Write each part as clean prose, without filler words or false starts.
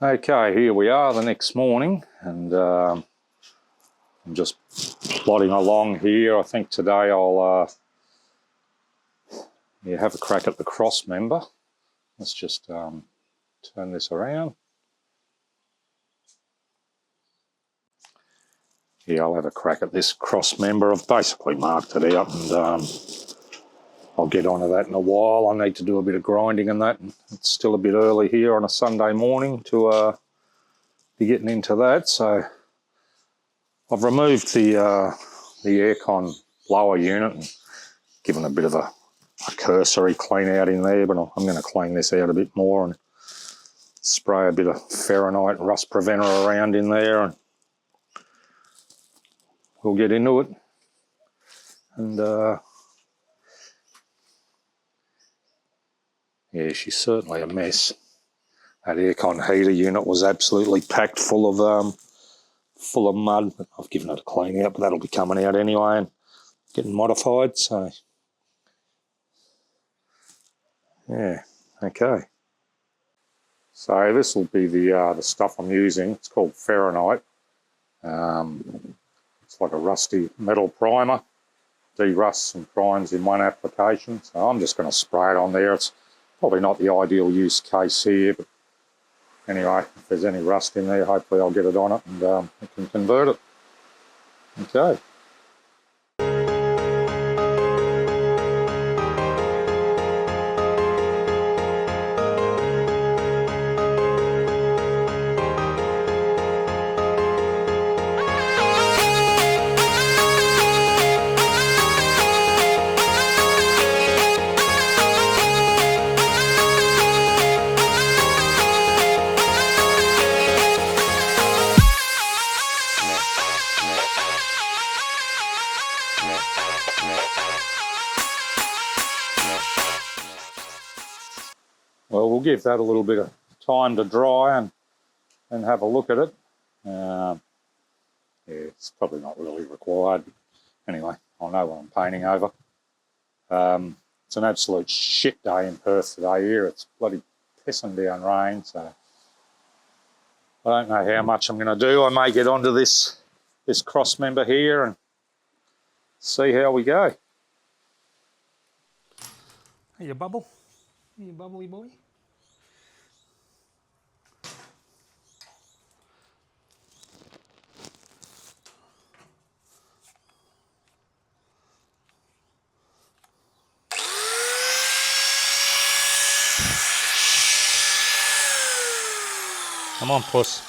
Okay, here we are the next morning, and I'm just plodding along here. I think today I'll have a crack at the cross member. Let's just turn this around. Yeah, I'll have a crack at this cross member. I've basically marked it out, and I'll get onto that in a while. I need to do a bit of grinding and that. It's still a bit early here on a Sunday morning to be getting into that. So I've removed the aircon blower unit and given a bit of a cursory clean out in there, but I'm going to clean this out a bit more and spray a bit of Fahrenheit rust preventer around in there, and we'll get into it. And yeah, she's certainly a mess. That aircon heater unit was absolutely packed full of mud. I've given it a clean out, but that'll be coming out anyway and getting modified. So yeah, okay. So this will be the stuff I'm using. It's called Fahrenheit. It's like a rusty metal primer. De-rusts and primes in one application. So I'm just going to spray it on there. It's probably not the ideal use case here, but anyway, if there's any rust in there, hopefully I'll get it on it and I can convert it. Okay. Well, we'll give that a little bit of time to dry and have a look at it. Yeah, it's probably not really required. Anyway, I know what I'm painting over. It's an absolute shit day in Perth today here. It's bloody pissing down rain, so I don't know how much I'm going to do. I may get onto this cross member here and see how we go. Hey, you bubble? You bubbly boy? Come on, puss.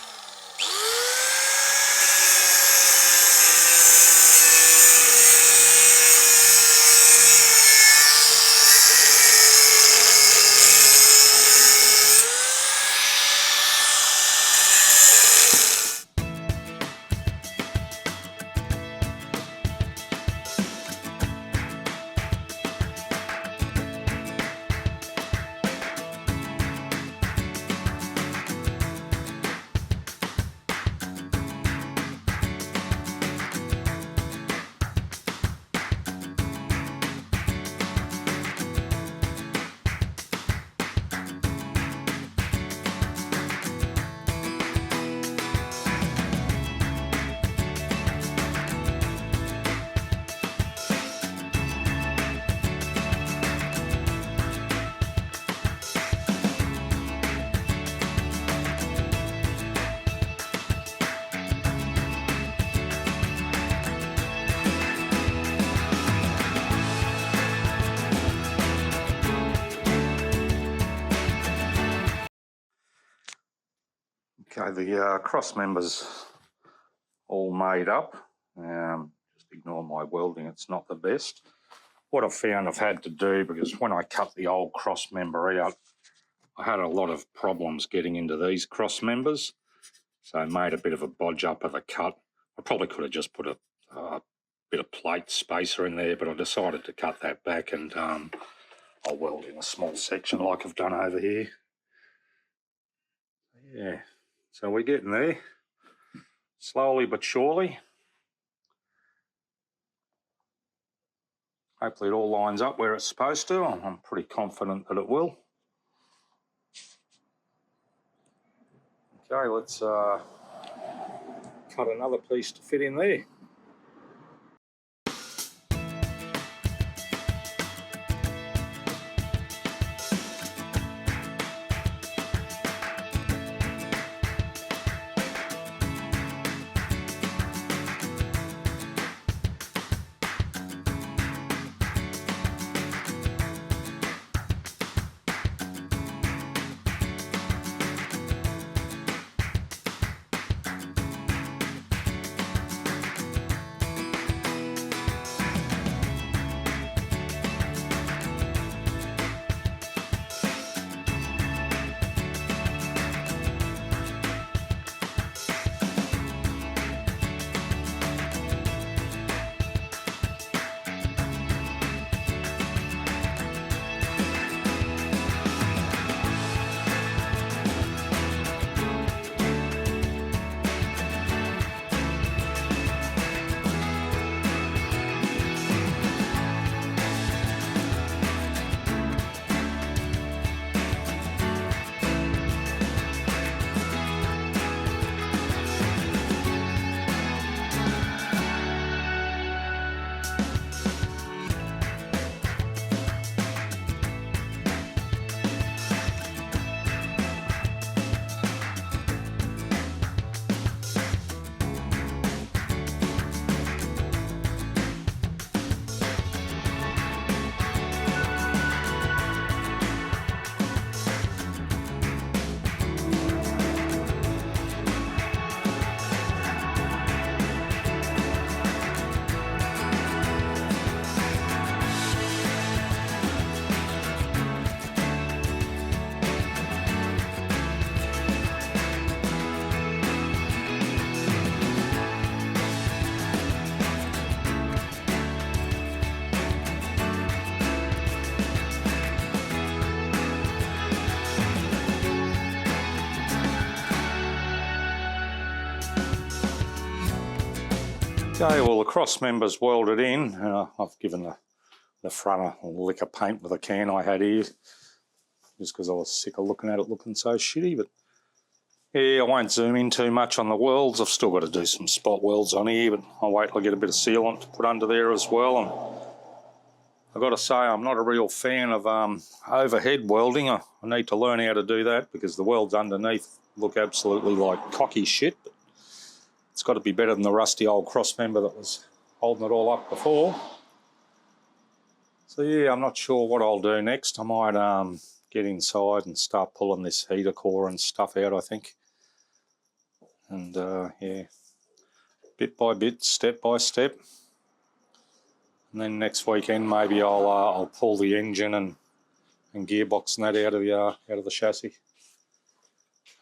Okay, the cross members all made up. Just ignore my welding, it's not the best. What I've found I've had to do, because when I cut the old cross member out, I had a lot of problems getting into these cross members, so I made a bit of a bodge up of the cut. I probably could have just put a bit of plate spacer in there, but I decided to cut that back, and I'll weld in a small section like I've done over here. Yeah, so we're getting there, slowly but surely. Hopefully it all lines up where it's supposed to. I'm pretty confident that it will. Okay, let's cut another piece to fit in there. Okay, well the cross member's welded in. I've given the front a lick of paint with a can I had here, just because I was sick of looking at it looking so shitty. But yeah, I won't zoom in too much on the welds. I've still got to do some spot welds on here, but I'll wait till I get a bit of sealant to put under there as well. And I've got to say, I'm not a real fan of overhead welding. I need to learn how to do that, because the welds underneath look absolutely like cocky shit. But it's got to be better than the rusty old cross member that was holding it all up before. So yeah, I'm not sure what I'll do next. I might get inside and start pulling this heater core and stuff out, I think. And yeah, bit by bit, step by step. And then next weekend maybe I'll pull the engine and gearbox and that out of the chassis.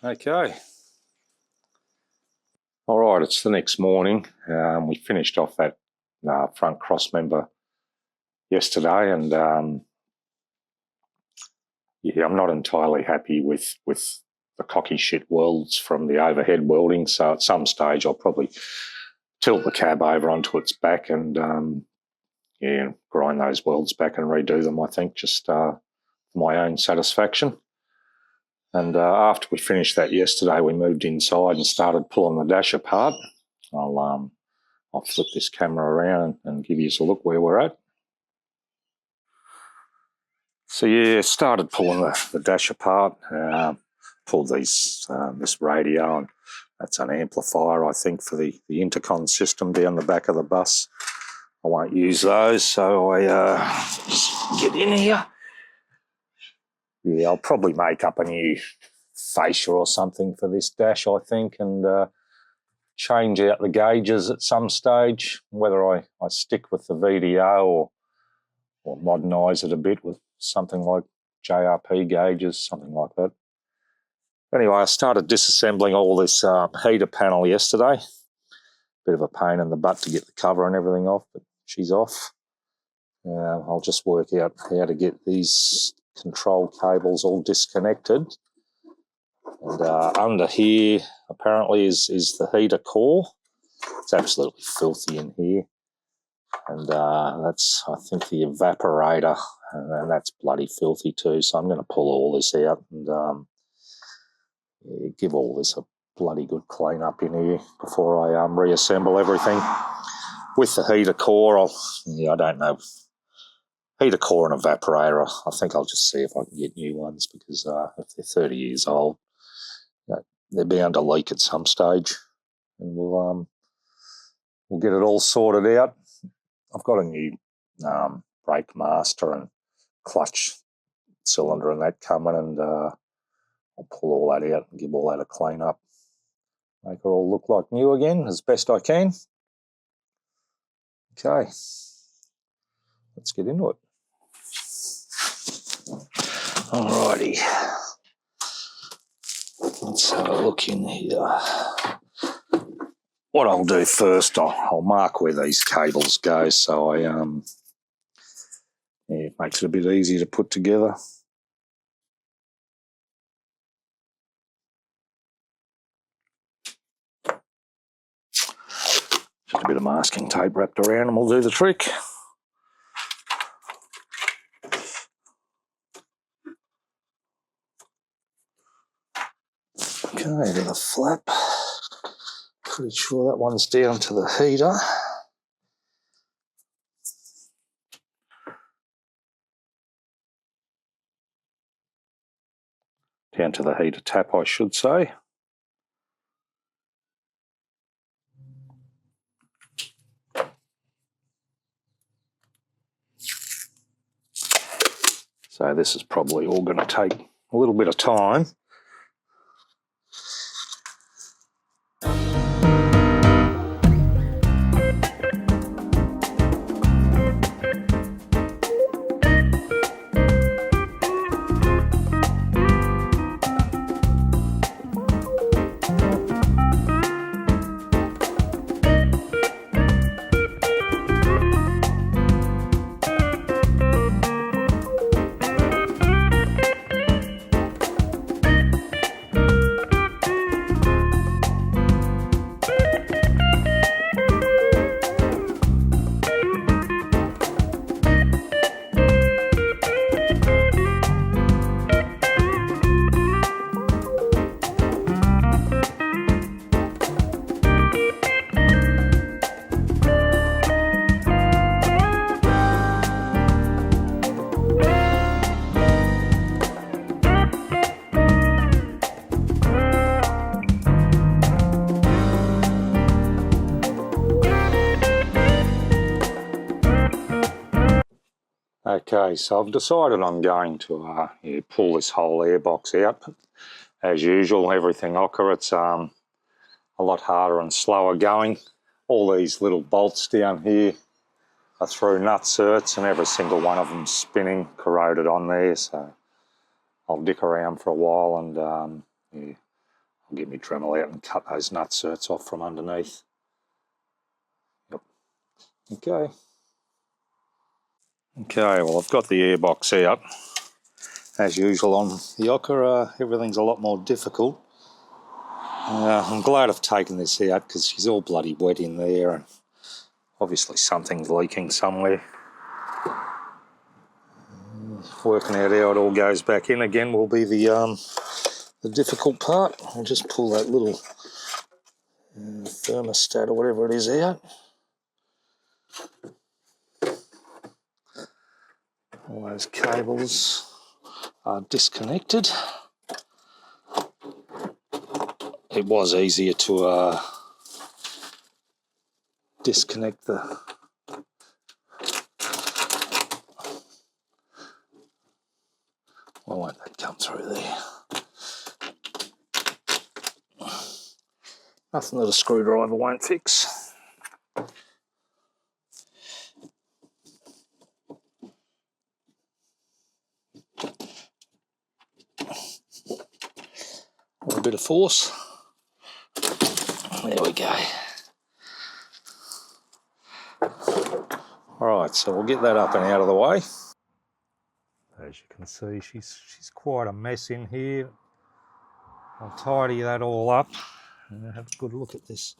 Okay. All right, it's the next morning. We finished off that front cross member yesterday, and yeah, I'm not entirely happy with the cocky shit welds from the overhead welding. So at some stage I'll probably tilt the cab over onto its back and yeah, grind those welds back and redo them, I think, just for my own satisfaction. And after we finished that yesterday, we moved inside and started pulling the dash apart. I'll flip this camera around and give you a look where we're at. So yeah, started pulling the dash apart. Pulled this radio, and that's an amplifier, I think, for the intercom system down the back of the bus. I won't use those, so I just get in here. Yeah, I'll probably make up a new fascia or something for this dash, I think, and change out the gauges at some stage, whether I stick with the VDO or modernise it a bit with something like JRP gauges, something like that. Anyway, I started disassembling all this heater panel yesterday. Bit of a pain in the butt to get the cover and everything off, but she's off. I'll just work out how to get these control cables all disconnected. And under here, apparently, is the heater core. It's absolutely filthy in here. And that's, I think, the evaporator, and that's bloody filthy too. So I'm going to pull all this out and give all this a bloody good clean up in here before I reassemble everything. With the heater core, I don't know. Heater core and evaporator, I think I'll just see if I can get new ones, because if they're 30 years old, they're bound to leak at some stage. And we'll get it all sorted out. I've got a new brake master and clutch cylinder and that coming, and I'll pull all that out and give all that a clean up. Make it all look like new again as best I can. Okay, let's get into it. Alrighty, let's have a look in here. What I'll do first, I'll mark where these cables go, so it makes it a bit easier to put together. Just a bit of masking tape wrapped around and we'll do the trick. Okay, to the flap. Pretty sure that one's down to the heater. Down to the heater tap, I should say. So this is probably all going to take a little bit of time. Okay, so I've decided I'm going to pull this whole airbox out. As usual, everything ochre, it's a lot harder and slower going. All these little bolts down here are through nut certs, and every single one of them spinning, corroded on there. So I'll dick around for a while and I'll get my Dremel out and cut those nut certs off from underneath. Yep. Okay. Okay, well, I've got the airbox out. As usual on the ochre, everything's a lot more difficult. I'm glad I've taken this out because she's all bloody wet in there, and obviously something's leaking somewhere. Working out how it all goes back in again will be the difficult part. I'll just pull that little thermostat or whatever it is out. All those cables are disconnected. It was easier to disconnect the why won't that come through there? Nothing that a screwdriver won't fix. A bit of force. There we go. Alright, so we'll get that up and out of the way. As you can see, she's quite a mess in here. I'll tidy that all up and have a good look at this.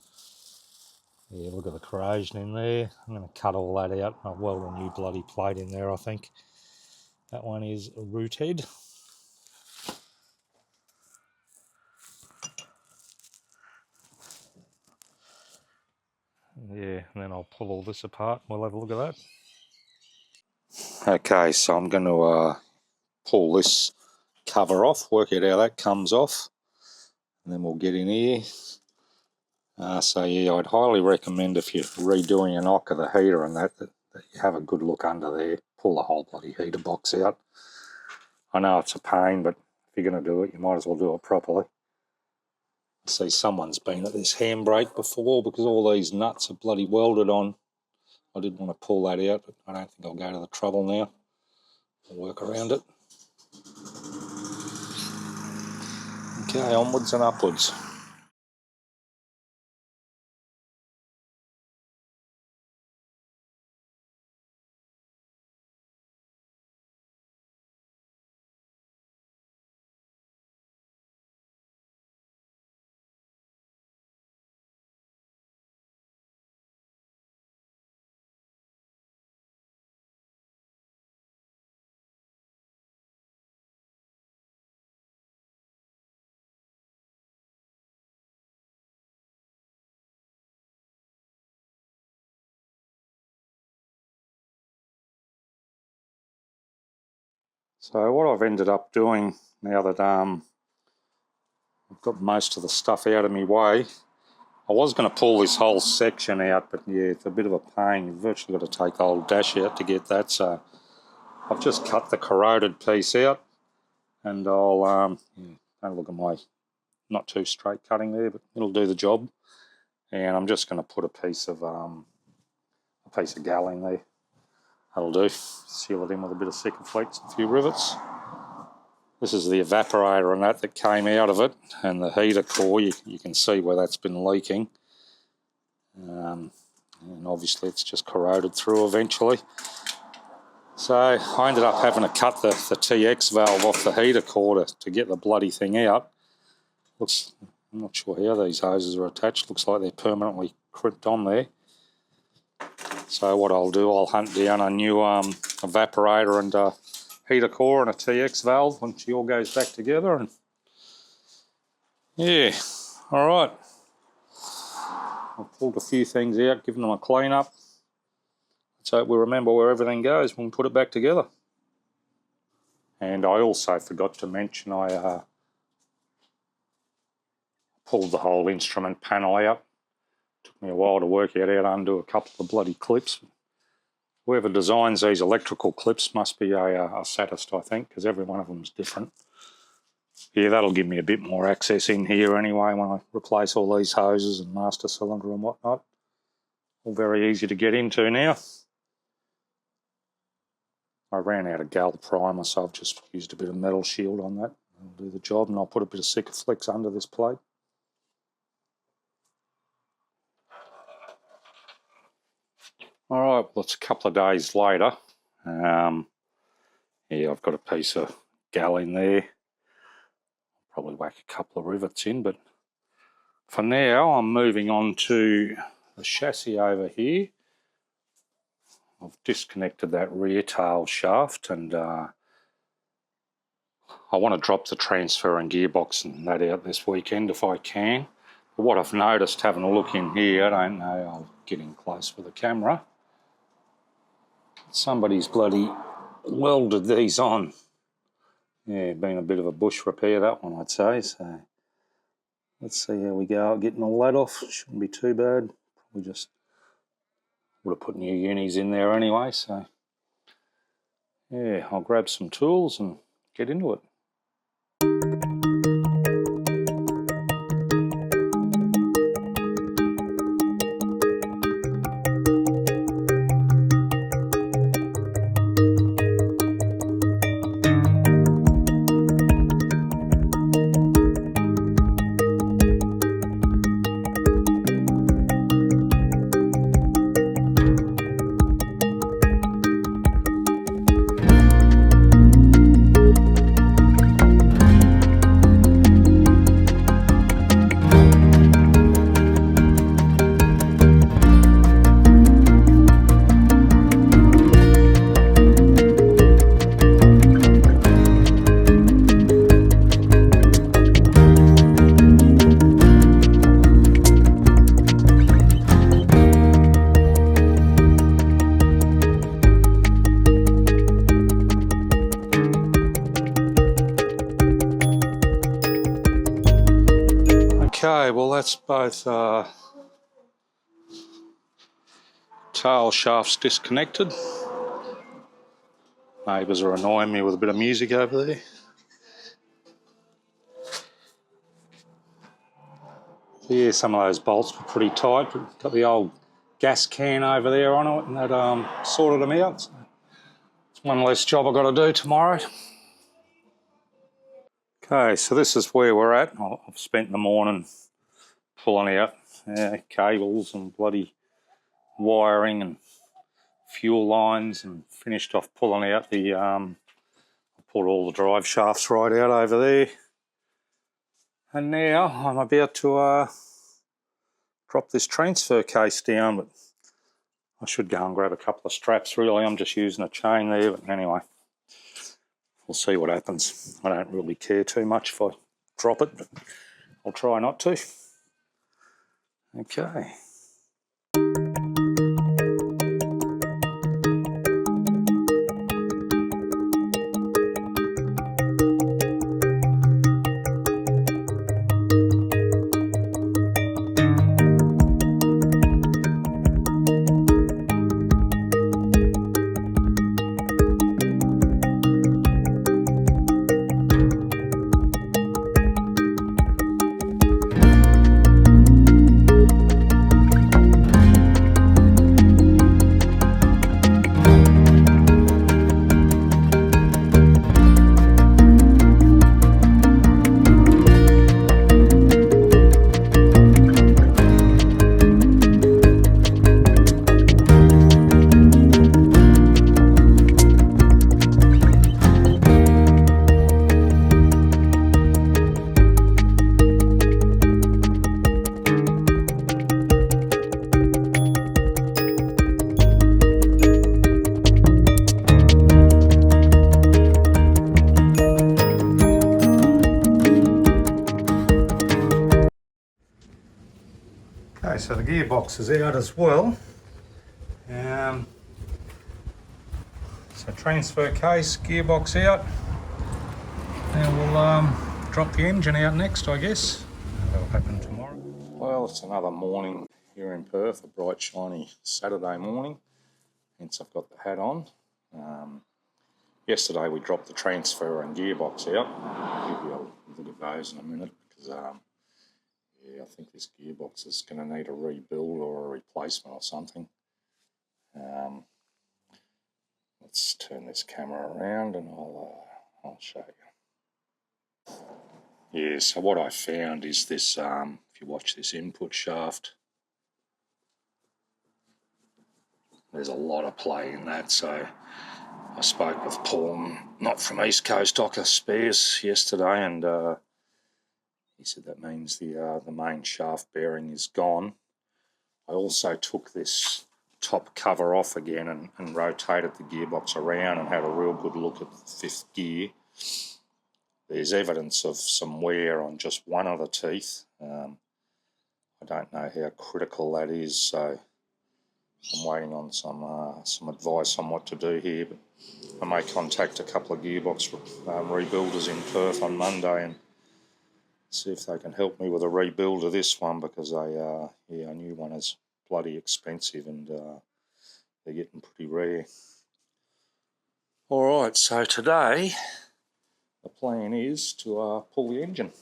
Yeah, look at the corrosion in there. I'm going to cut all that out. I'll weld a new bloody plate in there, I think. That one is rooted. and then I'll pull all this apart and we'll have a look at that. Okay, so I'm going to pull this cover off, work out how that comes off, and then we'll get in here. So yeah, I'd highly recommend if you're redoing a knock of the heater and that you have a good look under there. Pull the whole bloody heater box out. I know it's a pain, but if you're going to do it, you might as well do it properly. I see someone's been at this handbrake before because all these nuts are bloody welded on. I didn't want to pull that out, but I don't think I'll go to the trouble now. I'll work around it. Okay, onwards and upwards. So what I've ended up doing now that I've got most of the stuff out of my way, I was going to pull this whole section out, but yeah, it's a bit of a pain. You've virtually got to take the whole dash out to get that. So I've just cut the corroded piece out, and I'll don't look at my not too straight cutting there, but it'll do the job. And I'm just going to put a piece of gal in there. That'll do. Seal it in with a bit of Sikaflex and a few rivets. This is the evaporator and that came out of it, and the heater core, you can see where that's been leaking. And obviously it's just corroded through eventually. So I ended up having to cut the TX valve off the heater core to get the bloody thing out. I'm not sure how these hoses are attached. Looks like they're permanently crimped on there. So what I'll do, I'll hunt down a new evaporator and heater core and a TX valve once it all goes back together. And yeah, all right. I've pulled a few things out, given them a clean up. So we remember where everything goes when we put it back together. And I also forgot to mention I pulled the whole instrument panel out. Took me a while to work out how to undo a couple of bloody clips. Whoever designs these electrical clips must be a sadist, I think, because every one of them is different. Yeah, that'll give me a bit more access in here anyway when I replace all these hoses and master cylinder and whatnot. All very easy to get into now. I ran out of gal primer, so I've just used a bit of metal shield on that. That'll do the job, and I'll put a bit of Sikaflex under this plate. All right, well, it's a couple of days later. Yeah, I've got a piece of gal in there. Probably whack a couple of rivets in, but for now I'm moving on to the chassis over here. I've disconnected that rear tail shaft, and I want to drop the transfer and gearbox and that out this weekend if I can. But what I've noticed having a look in here, I don't know, I'll get in close with the camera. Somebody's bloody welded these on. Yeah, been a bit of a bush repair, that one, I'd say. So let's see how we go getting all that off. Shouldn't be too bad. Probably just would have put new unis in there anyway. So yeah, I'll grab some tools and get into it. Okay, well that's both tail shafts disconnected. Neighbours are annoying me with a bit of music over there. So yeah, some of those bolts were pretty tight, but got the old gas can over there on it, and that sorted them out. So it's one less job I've got to do tomorrow. Okay, so this is where we're at. I've spent the morning pulling out cables and bloody wiring and fuel lines, and finished off pulling out the I pulled all the drive shafts right out over there, and now I'm about to drop this transfer case down, but I should go and grab a couple of straps. Really, I'm just using a chain there, but anyway, we'll see what happens. I don't really care too much if I drop it, but I'll try not to. Okay. Okay, so the gearbox is out as well. So transfer case, gearbox out. Now we'll drop the engine out next, I guess. That'll happen tomorrow. Well, it's another morning here in Perth, a bright shiny Saturday morning, hence I've got the hat on. Yesterday we dropped the transfer and gearbox out. I'll give you a look at those in a minute, because yeah, I think this gearbox is going to need a rebuild or a replacement or something. Let's turn this camera around and I'll show you. Yeah, so what I found is this, if you watch this input shaft, there's a lot of play in that. So I spoke with Paul, not from East Coast Docker Spares, yesterday, and he said that means the main shaft bearing is gone. I also took this top cover off again and rotated the gearbox around and had a real good look at the fifth gear. There's evidence of some wear on just one of the teeth. I don't know how critical that is, so I'm waiting on some advice on what to do here. But I may contact a couple of gearbox rebuilders in Perth on Monday and see if they can help me with a rebuild of this one, because a new one is bloody expensive and they're getting pretty rare. All right, so today the plan is to pull the engine.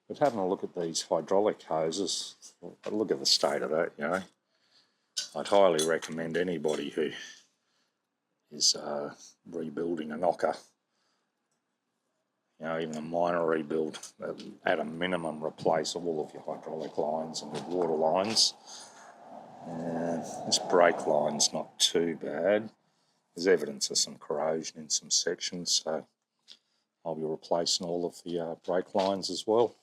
But having a look at these hydraulic hoses, look at the state of that, you know. I'd highly recommend anybody who is rebuilding a knocker, you know, even a minor rebuild, at a minimum replace all of your hydraulic lines and your water lines. This brake line's not too bad. There's evidence of some corrosion in some sections, so I'll be replacing all of the brake lines as well.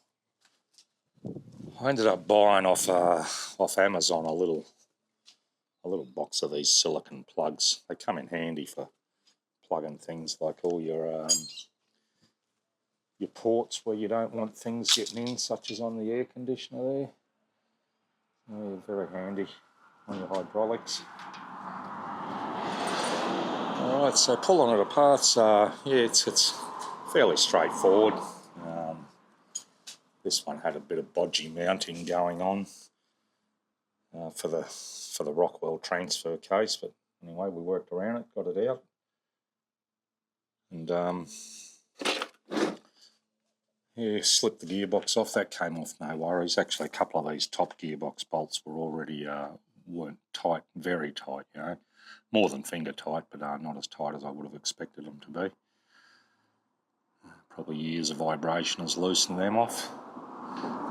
I ended up buying off Amazon a little box of these silicone plugs. They come in handy for plugging things like all your ports where you don't want things getting in, such as on the air conditioner there. Yeah, very handy on your hydraulics. Alright, so pulling it apart, yeah, it's fairly straightforward. This one had a bit of bodgy mounting going on for the Rockwell transfer case, but anyway, we worked around it, got it out, and yeah, slipped the gearbox off. That came off, no worries. Actually, a couple of these top gearbox bolts were already weren't tight, very tight, you know, more than finger tight, but not as tight as I would have expected them to be. Probably years of vibration has loosened them off.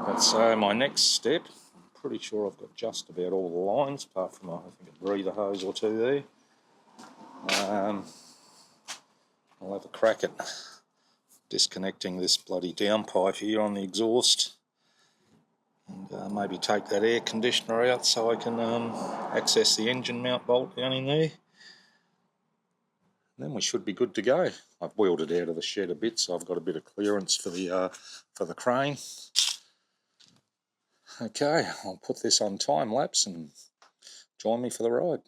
But so my next step, I'm pretty sure I've got just about all the lines, apart from I think a breather hose or two there. I'll have a crack at disconnecting this bloody downpipe here on the exhaust, and maybe take that air conditioner out so I can access the engine mount bolt down in there. Then we should be good to go. I've wheeled it out of the shed a bit, so I've got a bit of clearance for the crane. Okay, I'll put this on time lapse and join me for the ride.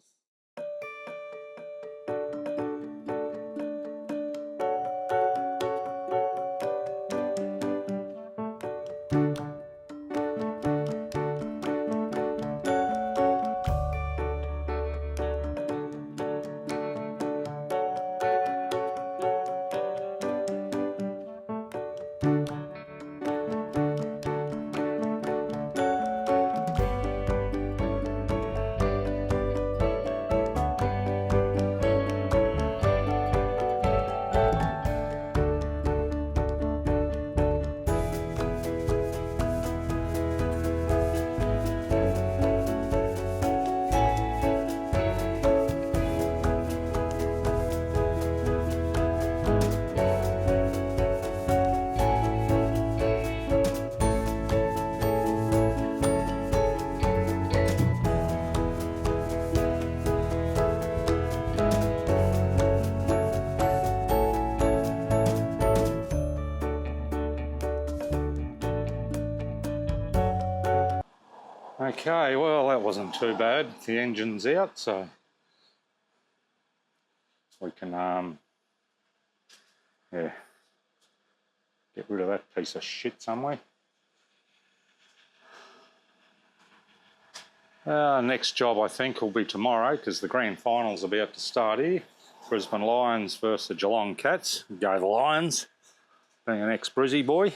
Okay, well that wasn't too bad. The engine's out, so we can yeah, get rid of that piece of shit somewhere. Next job I think will be tomorrow, because the grand final's about to start here. Brisbane Lions versus the Geelong Cats. Go the Lions, being an ex-Brizzy boy.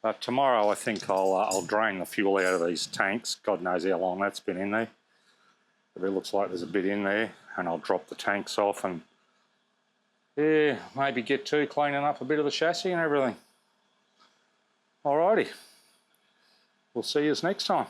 But tomorrow I think I'll drain the fuel out of these tanks. God knows how long that's been in there. But it looks like there's a bit in there, and I'll drop the tanks off and yeah, maybe get to cleaning up a bit of the chassis and everything. Alrighty, we'll see you next time.